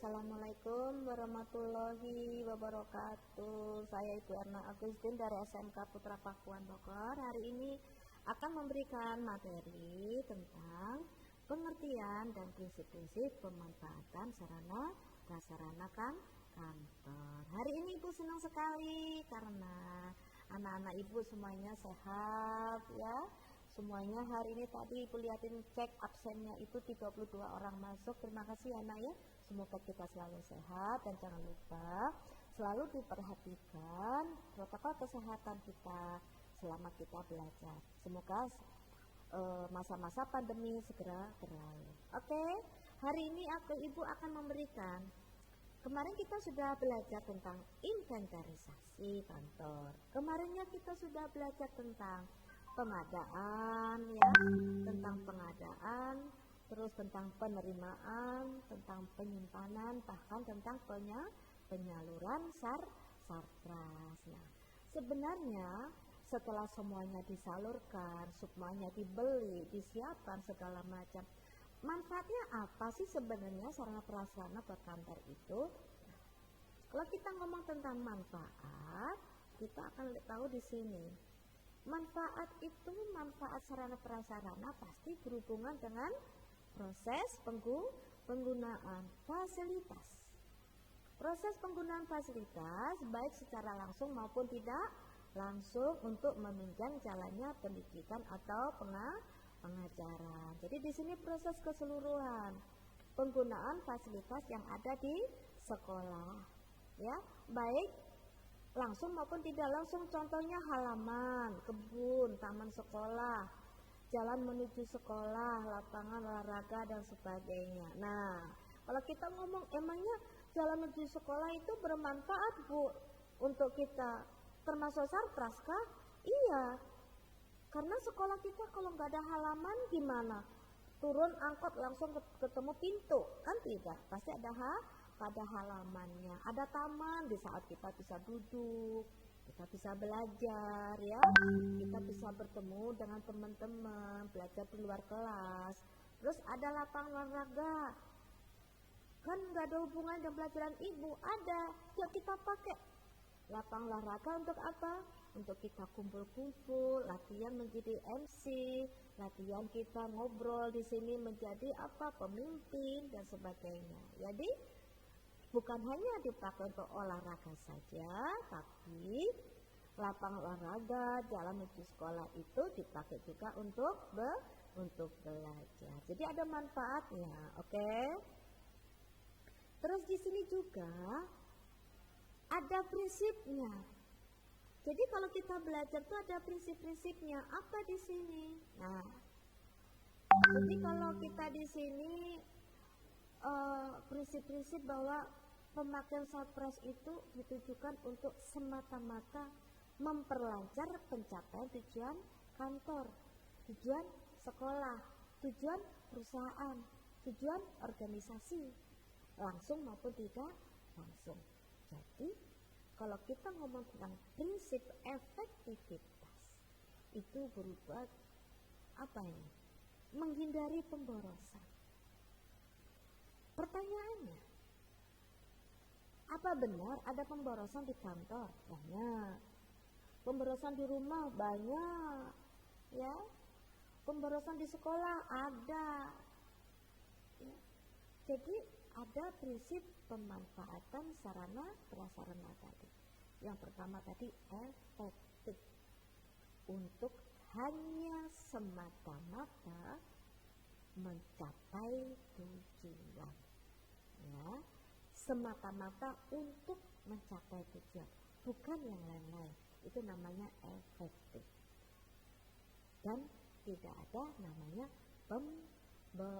Assalamualaikum warahmatullahi wabarakatuh. Saya Ibu Erna Agustin dari SMK Putra Pakuan Bogor. Hari ini akan memberikan materi tentang pengertian dan prinsip-prinsip pemanfaatan sarana prasarana kantor. Hari ini Ibu senang sekali karena anak-anak Ibu semuanya sehat ya. Semuanya hari ini tadi Ibu lihatin cek absennya itu 32 orang masuk. Terima kasih ya nak ya. Semoga kita selalu sehat dan jangan lupa selalu diperhatikan protokol kesehatan kita selama kita belajar. Semoga masa-masa pandemi segera berlalu. Oke, hari ini Ibu akan memberikan. Kemarin kita sudah belajar tentang inventarisasi kantor. Kemarinnya kita sudah belajar tentang pengadaan ya, tentang pengadaan, terus tentang penerimaan, tentang penyimpanan, bahkan tentang penyaluran sarpras. Nah, sebenarnya setelah semuanya disalurkan, semuanya dibeli, disiapkan segala macam, manfaatnya apa sih sebenarnya sarana prasarana buat kantor itu? Kalau kita ngomong tentang manfaat, kita akan tahu di sini. Manfaat itu, manfaat sarana prasarana pasti berhubungan dengan proses penggunaan fasilitas. Proses penggunaan fasilitas baik secara langsung maupun tidak langsung untuk menunjang jalannya pendidikan atau pengajaran. Jadi di sini proses keseluruhan penggunaan fasilitas yang ada di sekolah, ya, baik langsung maupun tidak langsung. Contohnya halaman, kebun, taman sekolah, jalan menuju sekolah, lapangan olahraga dan sebagainya. Nah, kalau kita ngomong emangnya jalan menuju sekolah itu bermanfaat Bu untuk kita, termasuk sarpras kah? Iya, karena sekolah kita kalau nggak ada halaman gimana? Turun angkot langsung ketemu pintu kan tidak, pasti ada halamannya, ada taman di saat kita bisa duduk, kita bisa belajar ya, kita bisa bertemu dengan teman-teman, belajar di luar kelas. Terus ada lapangan olahraga, kan nggak ada hubungan dengan pelajaran Ibu, ada, ya kita pakai lapangan olahraga untuk apa? Untuk kita kumpul-kumpul, latihan menjadi MC, latihan kita ngobrol di sini menjadi apa? Pemimpin dan sebagainya. Jadi bukan hanya dipakai untuk olahraga saja, tapi lapangan olahraga, jalan menuju sekolah itu dipakai juga untuk belajar. Jadi ada manfaatnya, oke? Terus di sini juga ada prinsipnya. Jadi kalau kita belajar tuh ada prinsip-prinsipnya. Apa di sini? Nah, jadi kalau kita di sini prinsip-prinsip bahwa pemakaian sarpras itu ditujukan untuk semata-mata memperlancar pencapaian tujuan kantor, tujuan sekolah, tujuan perusahaan, tujuan organisasi, langsung maupun tidak langsung. Jadi kalau kita ngomong tentang prinsip efektivitas itu berupa apa ini? Menghindari pemborosan. Pertanyaannya, apa benar ada pemborosan di kantor? Banyak. Pemborosan di rumah banyak, ya. Pemborosan di sekolah ada. Ya. Jadi ada prinsip pemanfaatan sarana prasarana tadi. Yang pertama tadi efektif, untuk hanya semata-mata mencapai tujuan. Ya, semata-mata untuk mencapai tujuan, bukan yang lain-lain. Itu namanya efektif. Dan tidak ada namanya pemborosan.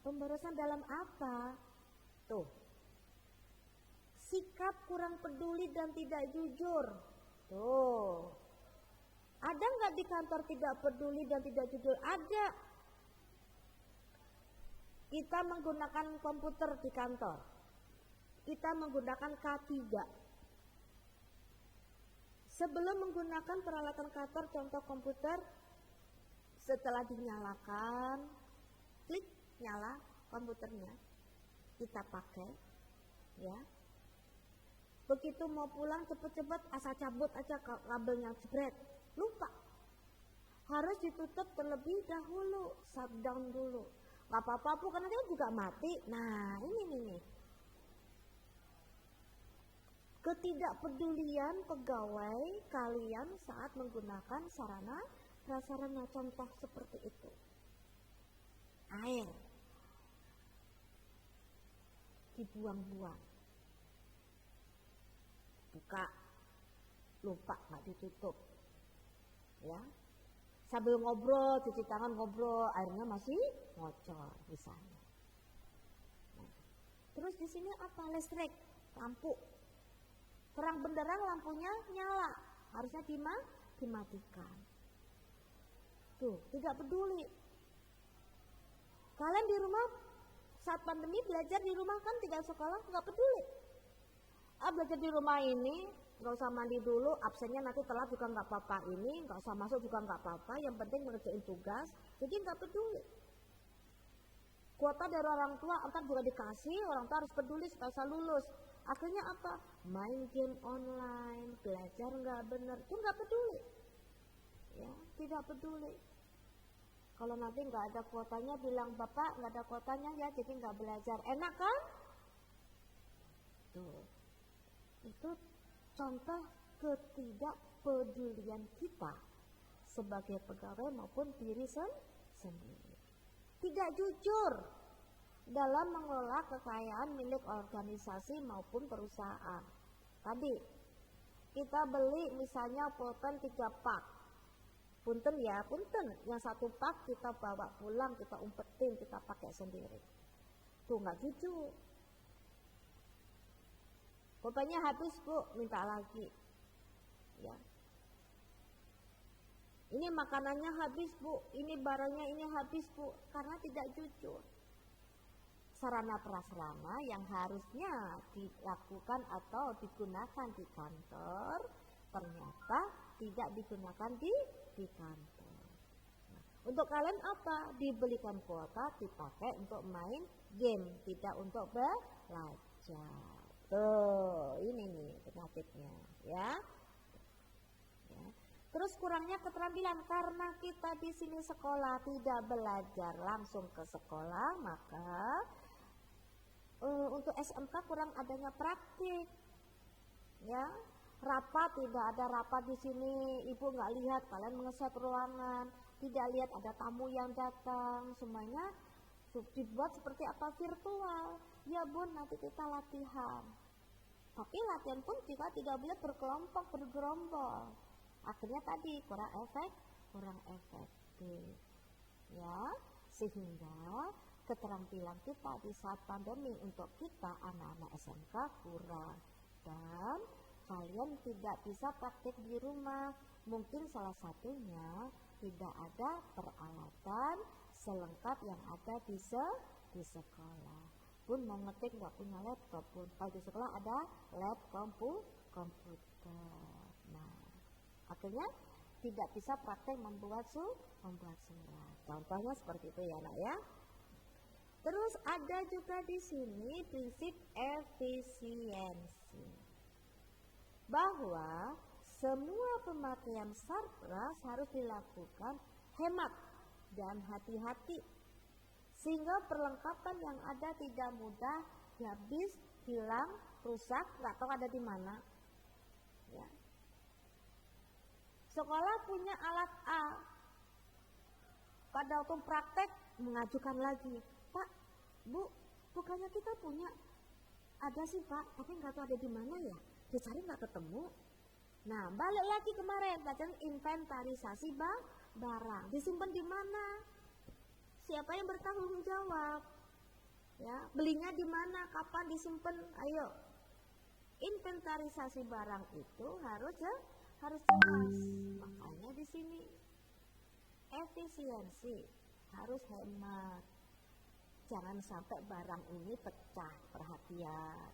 Pemborosan dalam apa? Tuh, sikap kurang peduli dan tidak jujur. Tuh, ada nggak di kantor tidak peduli dan tidak jujur? Ada. Kita menggunakan komputer di kantor, kita menggunakan K3. Sebelum menggunakan peralatan kantor, contoh komputer, setelah dinyalakan, klik nyala, komputernya, kita pakai, ya. Begitu mau pulang cepet-cepet asal cabut aja kabelnya, jebret, lupa. Harus ditutup terlebih dahulu, shutdown dulu. Gak apa-apa Bu, karena dia juga mati. Nah ini nih. Ketidakpedulian pegawai kalian saat menggunakan sarana prasarana, contoh seperti itu. Air dibuang-buang, buka, lupa nggak ditutup, ya. Sambil ngobrol, cuci tangan ngobrol, airnya masih ngocor misalnya. Nah, terus di sini apa? Listrik, lampu, terang benderang lampunya nyala, harusnya dimatikan. Tuh, tidak peduli. Kalian di rumah saat pandemi belajar di rumah kan, tidak sekolah, nggak peduli. Belajar di rumah ini nggak usah mandi dulu, absennya nanti telat juga nggak apa-apa, ini nggak usah masuk juga nggak apa-apa, yang penting mengerjain tugas, jadi nggak peduli. Kuota dari orang tua antar juga dikasih, orang tua harus peduli supaya bisa lulus. Akhirnya apa? Main game online, belajar nggak benar, itu nggak peduli, ya, tidak peduli. Kalau nanti nggak ada kuotanya, bilang bapak nggak ada kuotanya ya, jadi nggak belajar, enak kan? Tuh, itu contoh ketidakpedulian kita sebagai pegawai maupun diri sendiri. Tidak jujur dalam mengelola kekayaan milik organisasi maupun perusahaan. Tadi kita beli misalnya pulpen 3 pak, punten ya, punten, yang 1 pak kita bawa pulang, kita umpetin, kita pakai sendiri. Tuh nggak jujur. Pulpennya habis Bu, minta lagi, ya. Ini makanannya habis Bu, ini barangnya ini habis Bu, karena tidak jujur. Sarana prasarana yang harusnya dilakukan atau digunakan di kantor, ternyata tidak digunakan di kantor. Nah, untuk kalian apa? Dibelikan kuota, dipakai untuk main game, tidak untuk belajar. Tuh, ini nih penyakitnya, ya. Terus kurangnya keterampilan, karena kita di sini sekolah tidak belajar langsung ke sekolah, maka untuk SMK kurang adanya praktik, ya. Rapat, tidak ada rapat di sini, ibu nggak lihat kalian mengeset ruangan, tidak lihat ada tamu yang datang, semuanya dibuat seperti apa, virtual. Ya Bun, nanti kita latihan. Tapi latihan pun juga tidak boleh berkelompok, bergerombol. Akhirnya tadi kurang efektif, ya. Sehingga keterampilan kita di saat pandemi untuk kita anak-anak SMK kurang, dan kalian tidak bisa praktik di rumah. Mungkin salah satunya tidak ada peralatan selengkap yang ada di sekolah. Pun mau ngetik nggak punya laptop pun, kalau di sekolah ada lab komputer. Nah, akhirnya tidak bisa praktek membuat surat. Contohnya seperti itu ya Nak ya. Terus ada juga di sini prinsip efisiensi, bahwa semua pemakaian surplus harus dilakukan hemat dan hati-hati, sehingga perlengkapan yang ada tidak mudah habis, hilang, rusak, nggak tahu ada di mana, ya. Sekolah punya alat A, pada waktu praktek mengajukan lagi, Pak, Bu, bukannya kita punya, ada sih Pak, tapi nggak tahu ada di mana ya, dicari nggak ketemu. Nah, balik lagi kemarin, pelajaran inventarisasi barang, disimpan di mana? Siapa yang bertanggung jawab? Ya, belinya di mana? Kapan disimpan? Ayo, inventarisasi barang itu harus jelas. Makanya di sini efisiensi, harus hemat. Jangan sampai barang ini pecah, perhatian.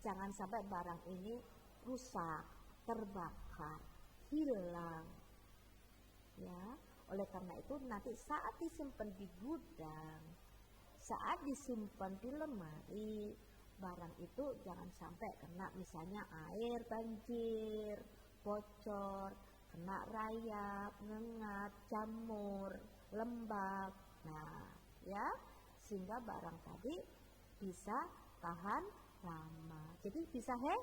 Jangan sampai barang ini rusak, terbakar, hilang. Ya, oleh karena itu nanti saat disimpan di gudang, saat disimpan di lemari, barang itu jangan sampai kena misalnya air banjir, bocor, kena rayap, ngengat, jamur, lembab. Nah, ya, sehingga barang tadi bisa tahan lama. Jadi bisa hemat.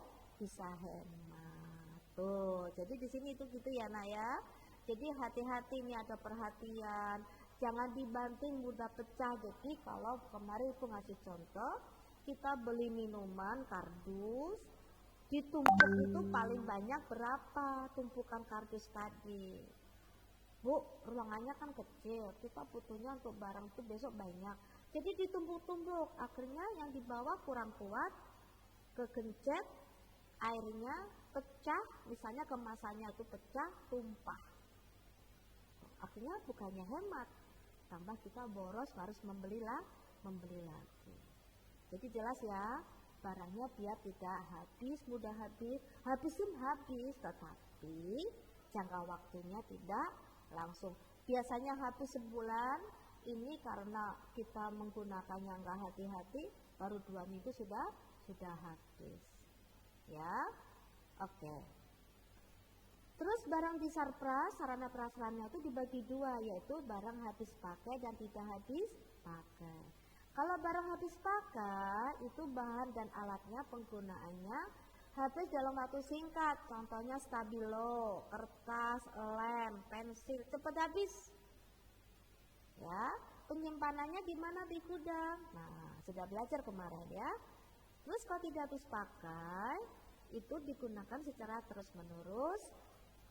Tuh, jadi di sini itu gitu ya, Nak ya. Jadi hati-hati nih, ada perhatian. Jangan dibanting mudah pecah. Jadi kalau kemarin itu ngasih contoh, kita beli minuman kardus, ditumpuk itu paling banyak berapa tumpukan kardus tadi. Bu, ruangannya kan kecil, kita butuhnya untuk barang itu besok banyak. Jadi ditumpuk-tumpuk, akhirnya yang di bawah kurang kuat, kegencet, airnya pecah, misalnya kemasannya itu pecah, tumpah. Akhirnya bukannya hemat, tambah kita boros harus membeli lagi. Jadi jelas ya, barangnya biar tidak habis, mudah habis, habisin habis, tetapi jangka waktunya tidak langsung. Biasanya habis sebulan, ini karena kita menggunakannya nggak hati-hati, baru 2 minggu sudah habis. Ya, oke. Terus barang di sarpras, sarana prasarana itu dibagi 2, yaitu barang habis pakai dan tidak habis pakai. Kalau barang habis pakai, itu bahan dan alatnya penggunaannya habis dalam waktu singkat. Contohnya stabilo, kertas, lem, pensil, cepat habis. Ya, penyimpanannya di mana? Di gudang. Nah, sudah belajar kemarin ya. Terus kalau tidak habis pakai, itu digunakan secara terus-menerus,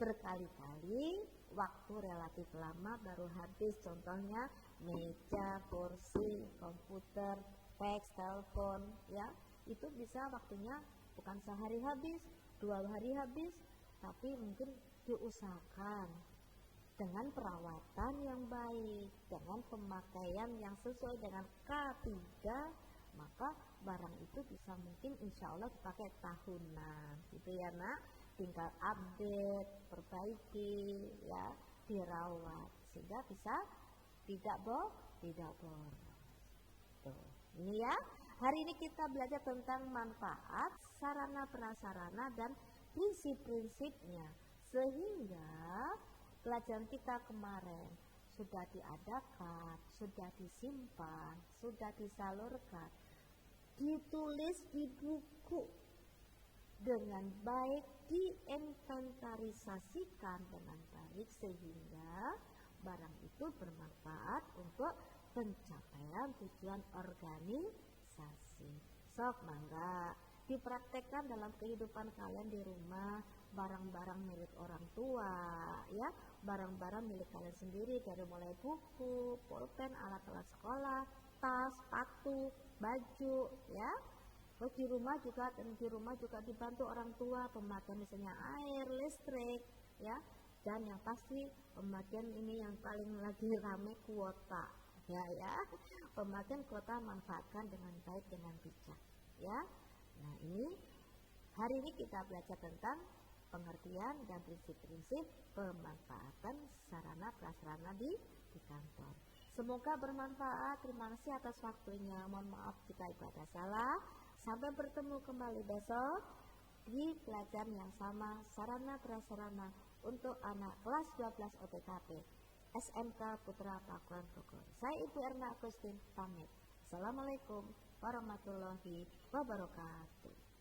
berkali-kali, waktu relatif lama baru habis. Contohnya meja, kursi, komputer, fax, telepon, ya, itu bisa waktunya bukan sehari habis, 2 hari habis, tapi mungkin diusahakan dengan perawatan yang baik, dengan pemakaian yang sesuai dengan K3, maka barang itu bisa mungkin insya Allah dipakai tahunan, gitu ya Nak. Tinggal update, perbaiki, ya, dirawat sehingga bisa tidak boros. Tuh, ini ya. Hari ini kita belajar tentang manfaat sarana prasarana dan prinsip-prinsipnya, sehingga pelajaran kita kemarin sudah diadakan, sudah disimpan, sudah disalurkan, ditulis di buku dengan baik, diinventarisasikan dengan baik, sehingga barang itu bermanfaat untuk pencapaian tujuan organisasi. Sok mangga dipraktekkan dalam kehidupan kalian di rumah, barang-barang milik orang tua, ya, barang-barang milik kalian sendiri, dari mulai buku, pulpen, alat-alat sekolah, tas, sepatu, baju, ya. Terus di rumah juga dibantu orang tua pemakaian misalnya air, listrik, ya. Dan yang pasti pemakaian ini yang paling lagi rame kuota, ya. Pemakaian kuota manfaatkan dengan baik, dengan bijak, ya. Nah, ini hari ini kita belajar tentang pengertian dan prinsip-prinsip pemanfaatan sarana prasarana di kantor. Semoga bermanfaat. Terima kasih atas waktunya. Mohon maaf jika ibadah salah. Sampai bertemu kembali besok di pelajaran yang sama, sarana prasarana untuk anak kelas 12 OTKP SMK Putra Pakuan Bogor. Saya Ibu Erna Agustin pamit. Assalamualaikum warahmatullahi wabarakatuh.